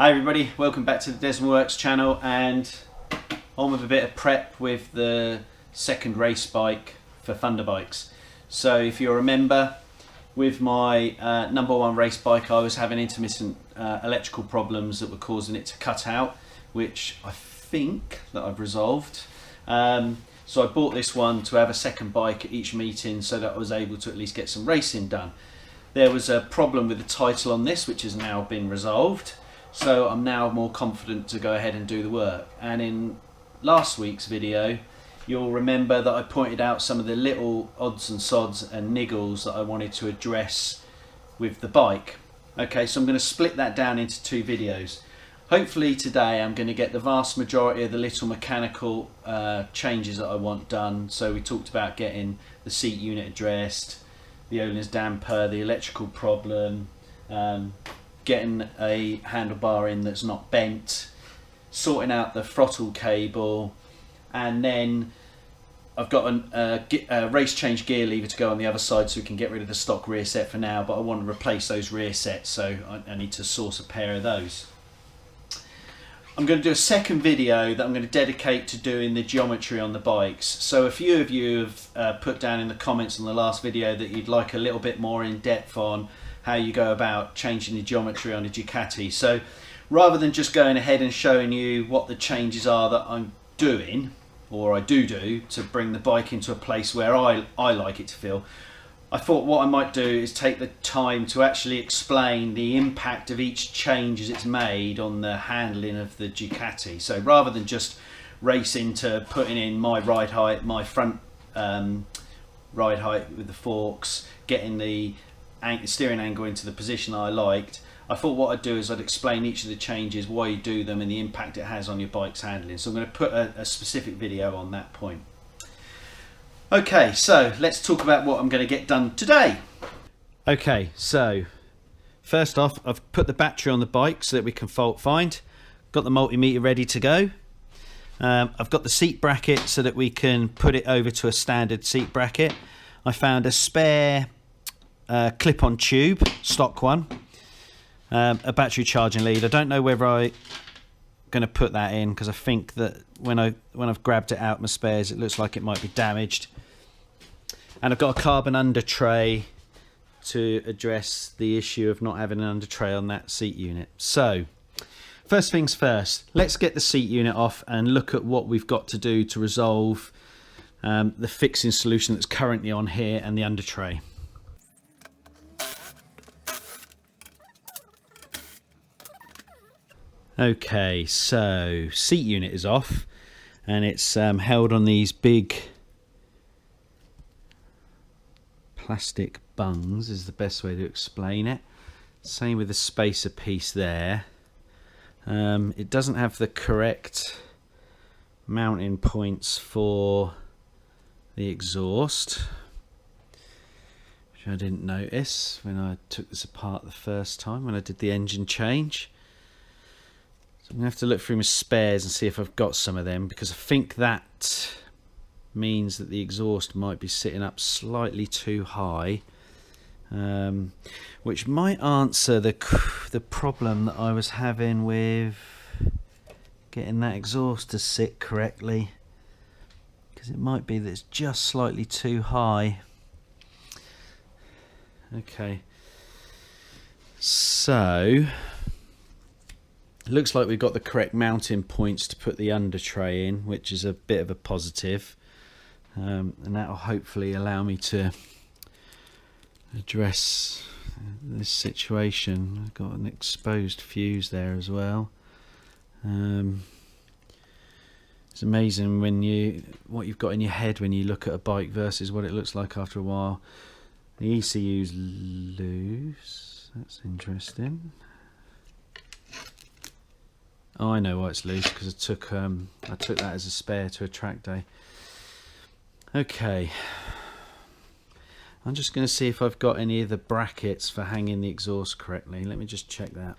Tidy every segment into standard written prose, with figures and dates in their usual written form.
Hi everybody, welcome back to the Desmond Works channel, and on with a bit of prep with the second race bike for Thunderbikes. So if you remember, with my number one race bike I was having intermittent electrical problems that were causing it to cut out, which I think that I've resolved. So I bought this one to have a second bike at each meeting so that I was able to at least get some racing done. There was a problem with the title on this, which has now been resolved. So I'm now more confident to go ahead and do the work. And in last week's video, you'll remember that I pointed out some of the little odds and sods and niggles that I wanted to address with the bike. Okay, so I'm going to split that down into two videos. Hopefully today I'm going to get the vast majority of the little mechanical changes that I want done. So we talked about getting the seat unit addressed, the Ohlins damper, the electrical problem, getting a handlebar in that's not bent, sorting out the throttle cable, and then I've got a race change gear lever to go on the other side so we can get rid of the stock rear set for now, but I want to replace those rear sets, so I need to source a pair of those. I'm going to do a second video that I'm going to dedicate to doing the geometry on the bikes. So a few of you have put down in the comments on the last video that you'd like a little bit more in depth on how you go about changing the geometry on a Ducati. So rather than just going ahead and showing you what the changes are that I'm doing, or I do to bring the bike into a place where I like it to feel, I thought what I might do is take the time to actually explain the impact of each change as it's made on the handling of the Ducati. So rather than just racing to putting in my ride height, my front ride height with the forks, getting the steering angle into the position I liked, I thought what I'd do is I'd explain each of the changes, why you do them, and the impact it has on your bike's handling. So I'm going to put a specific video on that point. Okay, so let's talk about what I'm going to get done today. Okay, so first off, I've put the battery on the bike so that we can fault find. Got the multimeter ready to go. I've got the seat bracket so that we can put it over to a standard seat bracket. I found a spare clip-on tube, stock one, a battery charging lead. I don't know whether I'm going to put that in because I think that when I've grabbed it out my spares, it looks like it might be damaged. And I've got a carbon under tray to address the issue of not having an under tray on that seat unit. So first things first, let's get the seat unit off and look at what we've got to do to resolve the fixing solution that's currently on here and the under tray. Okay, so seat unit is off and it's held on these big plastic bungs is the best way to explain it. Same with the spacer piece there. It doesn't have the correct mounting points for the exhaust, which I didn't notice when I took this apart the first time when I did the engine change. I'm going to have to look through my spares and see if I've got some of them, because I think that means that the exhaust might be sitting up slightly too high, which might answer the problem that I was having with getting that exhaust to sit correctly, because it might be that it's just slightly too high. Okay, so it looks like we've got the correct mounting points to put the under tray in, which is a bit of a positive, and that will hopefully allow me to address this situation. I've got an exposed fuse there as well. It's amazing what you've got in your head when you look at a bike versus what it looks like after a while. The ECU's loose. That's interesting. Oh, I know why it's loose, because I took that as a spare to a track day. Okay, I'm just going to see if I've got any of the brackets for hanging the exhaust correctly. Let me just check that.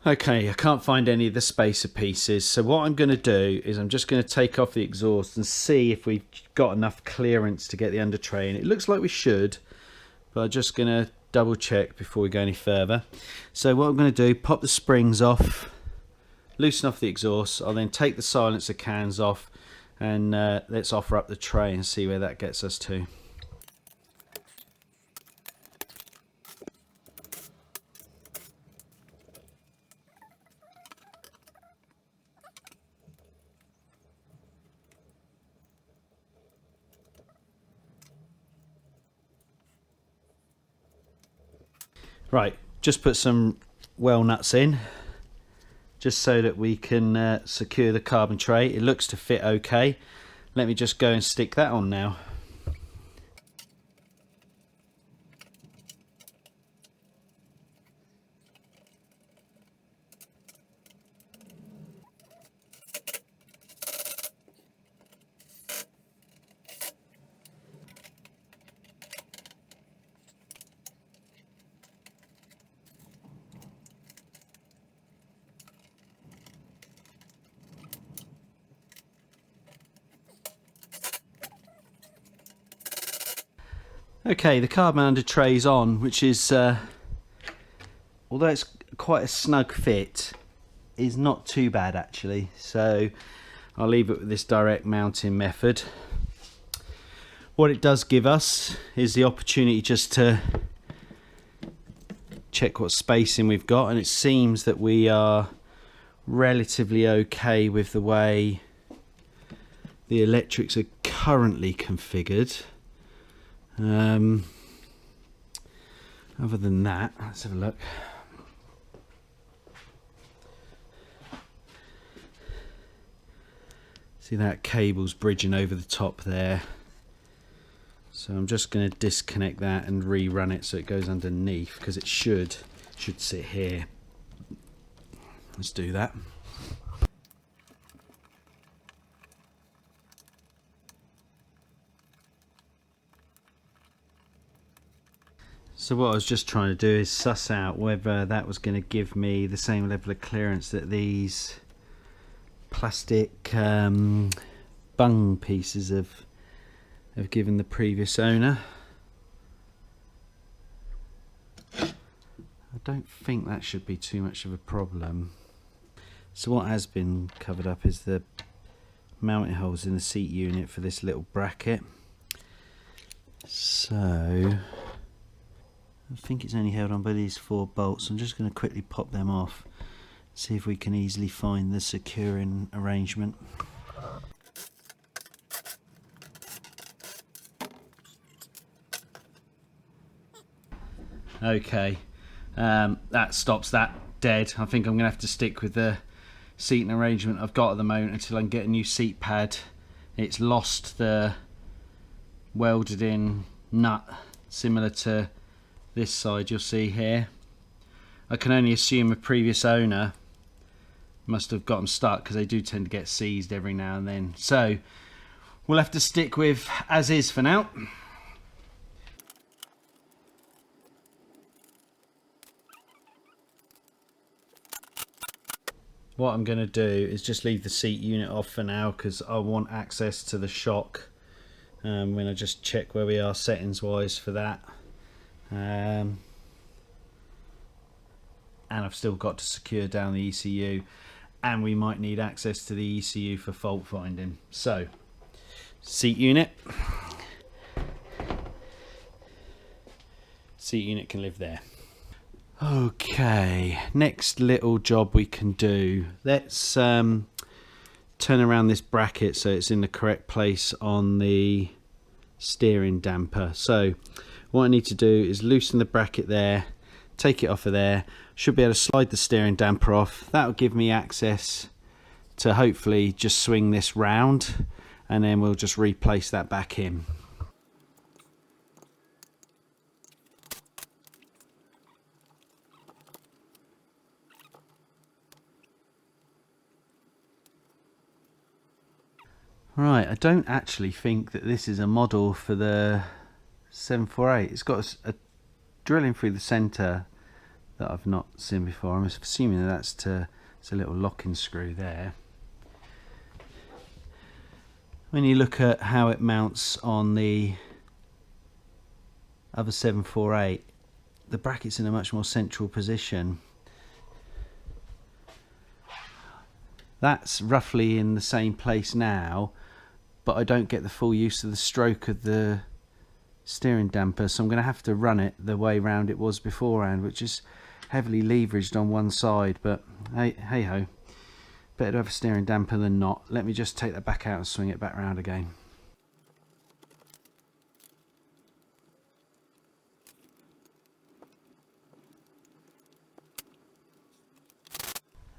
Okay, I can't find any of the spacer pieces, so what I'm going to do is I'm just going to take off the exhaust and see if we've got enough clearance to get the under tray in. It looks like we should, but I'm just going to double check before we go any further. So what I'm going to do, pop the springs off, loosen off the exhaust. I'll then take the silencer cans off, and let's offer up the tray and see where that gets us to. Right, just put some well nuts in, just so that we can secure the carbon tray. It looks to fit okay. Let me just go and stick that on now. Okay, the carbon under tray's on, which is, although it's quite a snug fit, is not too bad actually. So I'll leave it with this direct mounting method. What it does give us is the opportunity just to check what spacing we've got, and it seems that we are relatively okay with the way the electrics are currently configured. Other than that, let's have a look. See that cable's bridging over the top there. So I'm just going to disconnect that and rerun it so it goes underneath, because it should sit here. Let's do that. So what I was just trying to do is suss out whether that was going to give me the same level of clearance that these plastic bung pieces have given the previous owner. I don't think that should be too much of a problem. So what has been covered up is the mounting holes in the seat unit for this little bracket. So I think it's only held on by these 4 bolts. I'm just going to quickly pop them off, see if we can easily find the securing arrangement. Okay, that stops that dead. I think I'm going to have to stick with the seating arrangement I've got at the moment until I can get a new seat pad. It's lost the welded in nut similar to this side you'll see here. I can only assume a previous owner must have got them stuck, because they do tend to get seized every now and then. So we'll have to stick with as is for now. What I'm going to do is just leave the seat unit off for now, because I want access to the shock when I just check where we are settings wise for that. And I've still got to secure down the ECU, and we might need access to the ECU for fault finding. So seat unit can live there. Okay, next little job we can do, let's turn around this bracket so it's in the correct place on the steering damper. So what I need to do is loosen the bracket there, take it off of there. Should be able to slide the steering damper off. That'll give me access to hopefully just swing this round, and then we'll just replace that back in. Right, I don't actually think that this is a model for the 748. It's got a drilling through the centre that I've not seen before. I'm assuming that's it's a little locking screw there. When you look at how it mounts on the other 748, the bracket's in a much more central position. That's roughly in the same place now, but I don't get the full use of the stroke of the steering damper, so I'm going to have to run it the way round it was beforehand, which is heavily leveraged on one side, but hey ho, better to have a steering damper than not. Let me just take that back out and swing it back round again.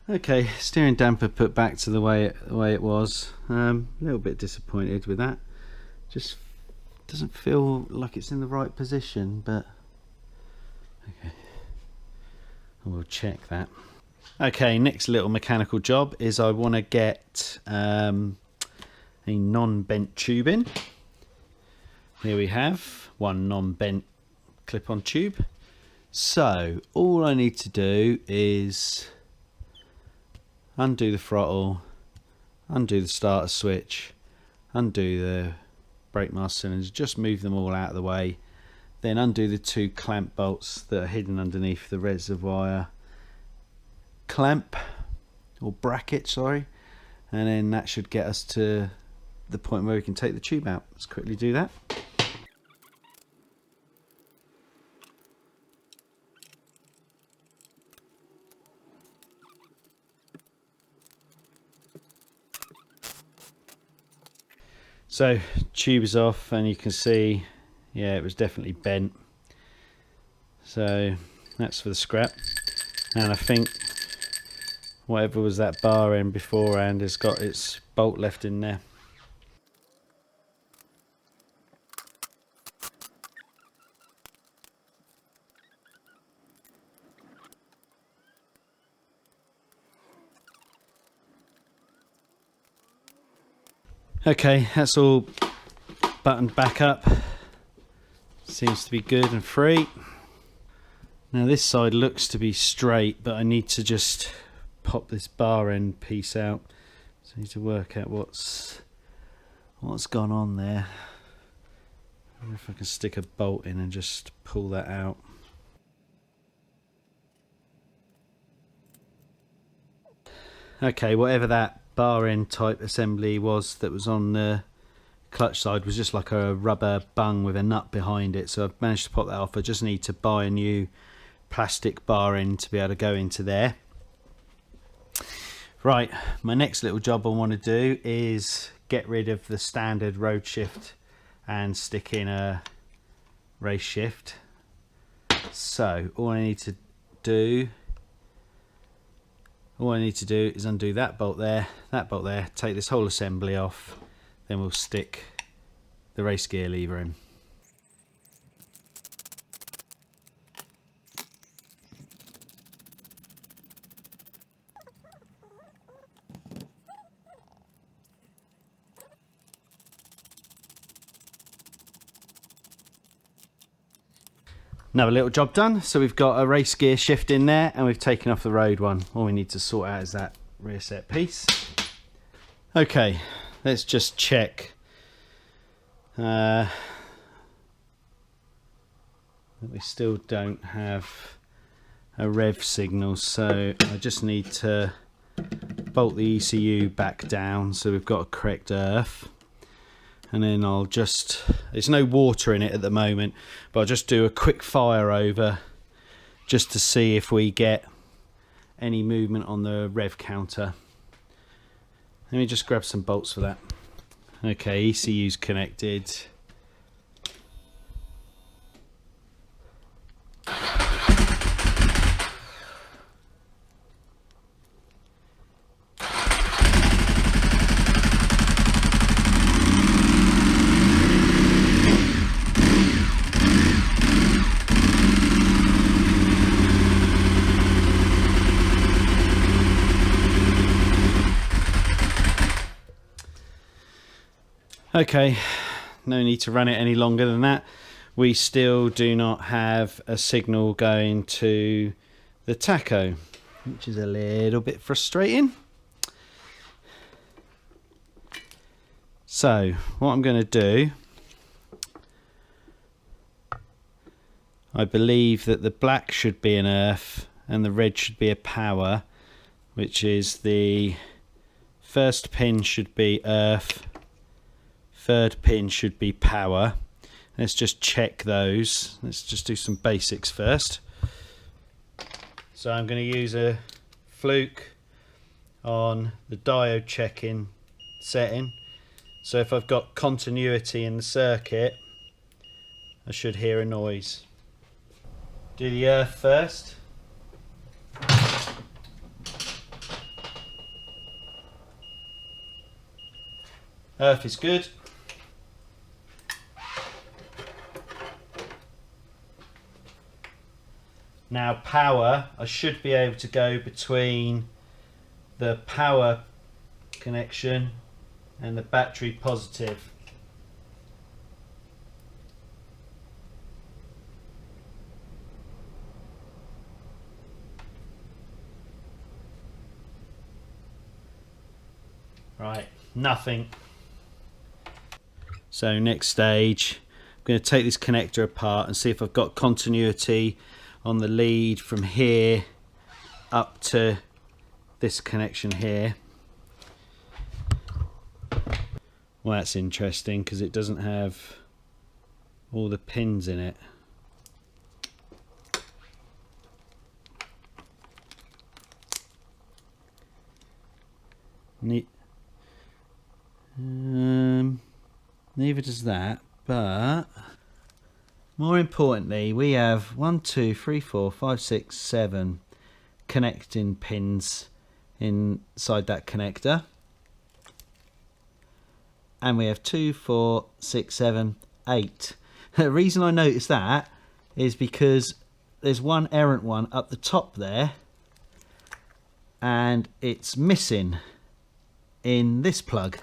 Okay, steering damper put back to the way it was. A little bit disappointed with that. Just doesn't feel like it's in the right position, but okay, we'll check that. Okay, next little mechanical job is I want to get a non-bent tube in. Here we have one non-bent clip-on tube. So all I need to do is undo the throttle, undo the starter switch, undo the brake master cylinders, just move them all out of the way, then undo the two clamp bolts that are hidden underneath the reservoir clamp or bracket, sorry, and then that should get us to the point where we can take the tube out. Let's quickly do that. So tube is off, and you can see, yeah, it was definitely bent. So that's for the scrap. And I think whatever was that bar end beforehand has got its bolt left in there. Okay, that's all buttoned back up. Seems to be good and free. Now this side looks to be straight, but I need to just pop this bar end piece out. So I need to work out what's gone on there. I wonder if I can stick a bolt in and just pull that out. Okay, whatever that bar end type assembly was that was on the clutch side was just like a rubber bung with a nut behind it, so I've managed to pop that off. I just need to buy a new plastic bar end to be able to go into there. Right, my next little job I want to do is get rid of the standard road shift and stick in a race shift. So all I need to do is undo that bolt there, take this whole assembly off, then we'll stick the race gear lever in. Another little job done. So we've got a race gear shift in there, and we've taken off the road one. All we need to sort out is that rear set piece. Okay, let's just check that we still don't have a rev signal, so I just need to bolt the ECU back down so we've got a correct earth. And then I'll just, there's no water in it at the moment, but I'll just do a quick fire over just to see if we get any movement on the rev counter. Let me just grab some bolts for that. Okay, ECU's connected. Okay, no need to run it any longer than that. We still do not have a signal going to the tacho, which is a little bit frustrating. So what I'm going to do, I believe that the black should be an earth and the red should be a power, which is the First pin should be earth, third pin should be power. Let's just check those. Let's just do some basics first. So I'm going to use a fluke on the diode check-in setting. So if I've got continuity in the circuit, I should hear a noise. Do the earth first. Earth is good. Now power, I should be able to go between the power connection and the battery positive. Right, nothing. So next stage, I'm going to take this connector apart and see if I've got continuity on the lead from here up to this connection here. Well, that's interesting because it doesn't have all the pins in it. Neither does that, but more importantly, we have 1, 2, 3, 4, 5, 6, 7 connecting pins inside that connector. And we have 2, 4, 6, 7, 8. The reason I noticed that is because there's one errant one up the top there, and it's missing in this plug.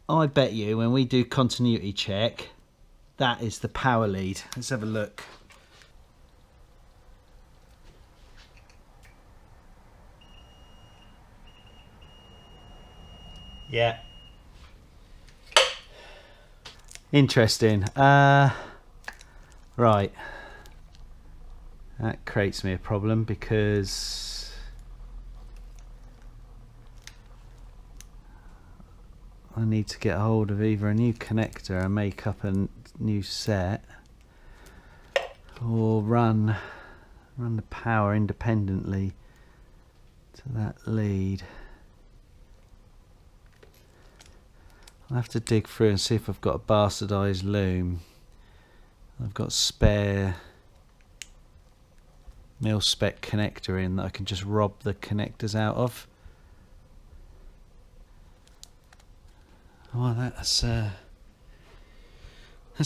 I bet you when we do continuity check, that is the power lead. Let's have a look. Yeah. Interesting. Right. That creates me a problem because I need to get hold of either a new connector and make up a new set, or run the power independently to that lead. I'll have to dig through and see if I've got a bastardized loom. I've got spare mil spec connector in that I can just rob the connectors out of. Oh, that's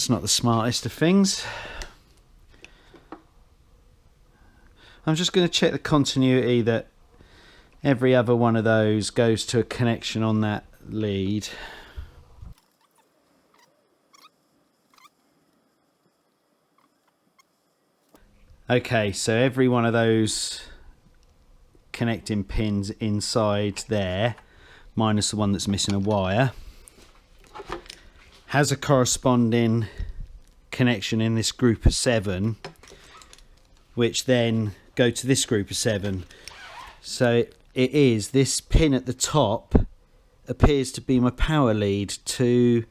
not the smartest of things. I'm just going to check the continuity that every other one of those goes to a connection on that lead. Okay, so every one of those connecting pins inside there, minus the one that's missing a wire, has a corresponding connection in this group of 7, which then go to this group of 7. So it is, this pin at the top appears to be my power lead to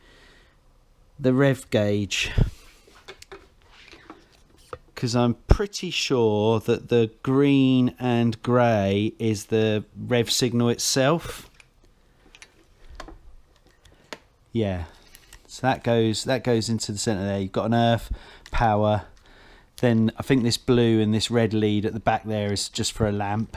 the rev gauge, because I'm pretty sure that the green and grey is the rev signal itself. Yeah, so that goes into the centre there. You've got an earth, power, then I think this blue and this red lead at the back there is just for a lamp.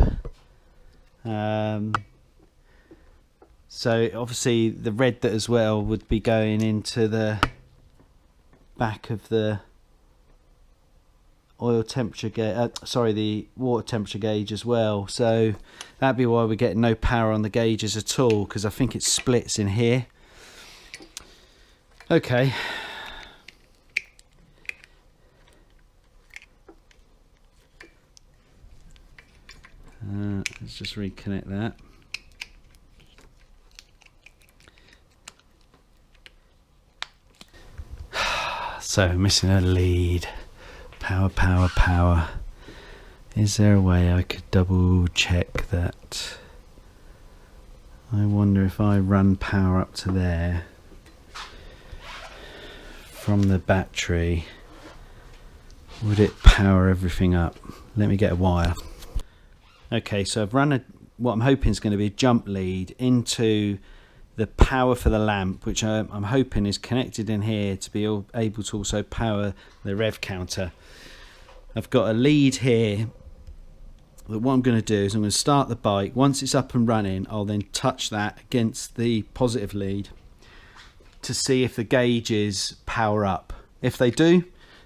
So obviously the red that as well would be going into the back of the oil temperature gauge, the water temperature gauge as well. So that'd be why we're getting no power on the gauges at all, because I think it splits in here. Okay. Let's just reconnect that. So missing a lead. Power, power, power. Is there a way I could double check that I wonder if I run power up to there from the battery, would it power everything up? Let me get a wire. Okay, so I've run what I'm hoping is going to be a jump lead into the power for the lamp, which I'm hoping is connected in here to be able to also power the rev counter. I've got a lead here, but what I'm going to do is I'm going to start the bike. Once it's up and running, I'll then touch that against the positive lead to see if the gauges power up. If they do,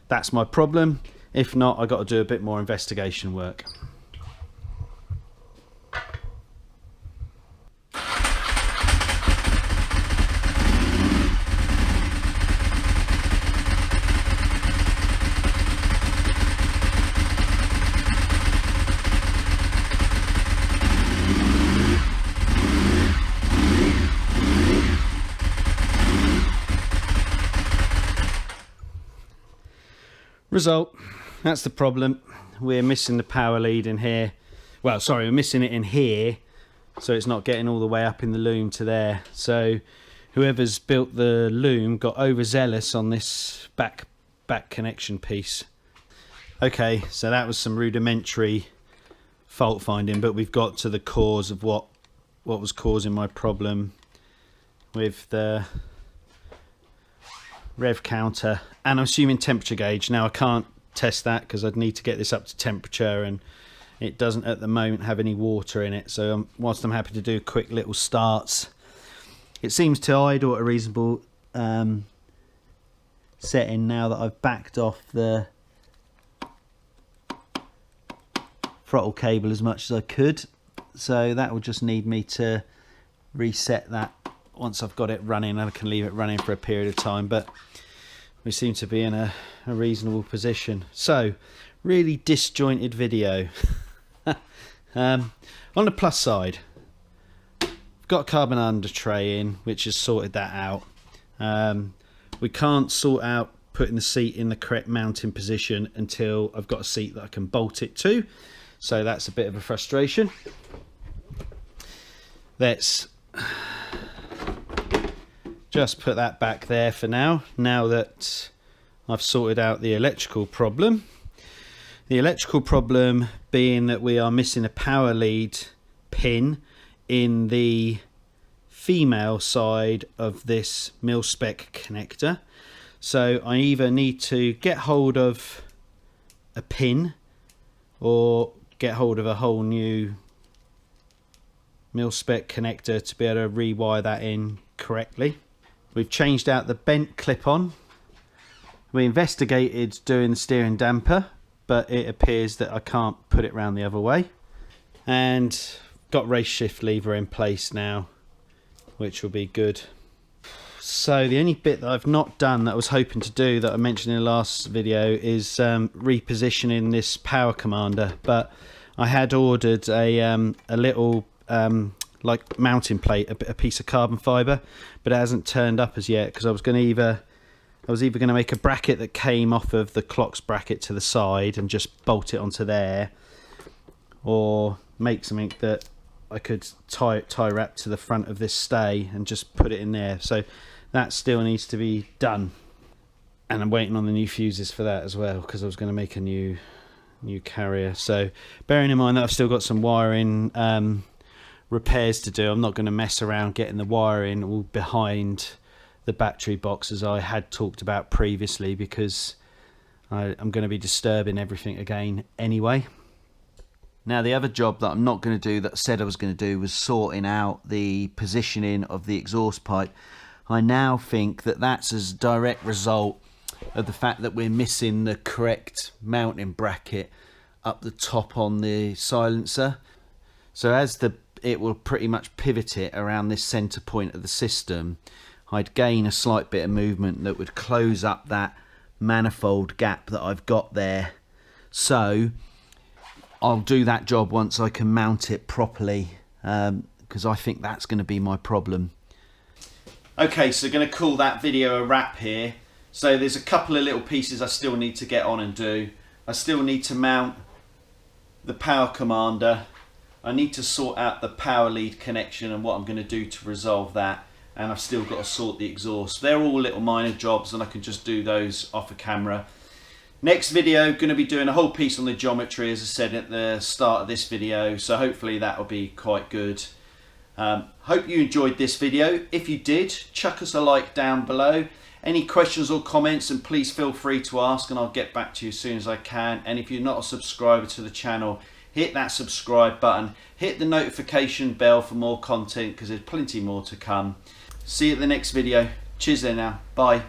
that's my problem. If not, I've got to do a bit more investigation work. Result, that's the problem. We're missing the power lead in here. Well, sorry, we're missing it in here, so it's not getting all the way up in the loom to there. So whoever's built the loom got overzealous on this back connection piece. Okay, so that was some rudimentary fault finding, but we've got to the cause of what was causing my problem with the rev counter, and I'm assuming temperature gauge. Now I can't test that because I'd need to get this up to temperature, and it doesn't at the moment have any water in it, so whilst I'm happy to do quick little starts, it seems to idle at a reasonable setting now that I've backed off the throttle cable as much as I could. So that will just need me to reset that once I've got it running, and I can leave it running for a period of time, but we seem to be in a reasonable position. So really disjointed video. On the plus side, I've got a carbon undertray in, which has sorted that out. We can't sort out putting the seat in the correct mounting position until I've got a seat that I can bolt it to, so that's a bit of a frustration. Let's just put that back there for now that I've sorted out the electrical problem. The electrical problem being that we are missing a power lead pin in the female side of this mil-spec connector. So I either need to get hold of a pin or get hold of a whole new mil-spec connector to be able to rewire that in correctly. We've changed out the bent clip-on. We investigated doing the steering damper, but it appears that I can't put it round the other way. And got race shift lever in place now, which will be good. So the only bit that I've not done that I was hoping to do that I mentioned in the last video is repositioning this power commander, but I had ordered a little like mounting plate, a piece of carbon fibre, but it hasn't turned up as yet because I was either going to make a bracket that came off of the clock's bracket to the side and just bolt it onto there, or make something that I could tie wrap to the front of this stay and just put it in there. So that still needs to be done, and I'm waiting on the new fuses for that as well because I was going to make a new carrier. So bearing in mind that I've still got some wiring repairs to do, I'm not going to mess around getting the wiring all behind the battery box as I had talked about previously, because I'm going to be disturbing everything again anyway. Now the other job that I'm not going to do that I said I was going to do was sorting out the positioning of the exhaust pipe. I now think that that's as a direct result of the fact that we're missing the correct mounting bracket up the top on the silencer. So as it will pretty much pivot it around this center point of the system, I'd gain a slight bit of movement that would close up that manifold gap that I've got there. So I'll do that job once I can mount it properly, because I think that's going to be my problem. Okay, so going to call that video a wrap here. So there's a couple of little pieces I still need to get on and do. I still need to mount the power commander I need to sort out the power lead connection and what I'm going to do to resolve that, and I've still got to sort the exhaust. They're all little minor jobs and I can just do those off a camera. Next video, going to be doing a whole piece on the geometry, as I said at the start of this video, so hopefully that will be quite good. Hope you enjoyed this video. If you did, chuck us a like down below. Any questions or comments, and please feel free to ask and I'll get back to you as soon as I can. And if you're not a subscriber to the channel, hit that subscribe button, hit the notification bell for more content, because there's plenty more to come. See you at the next video. Cheers there now. Bye.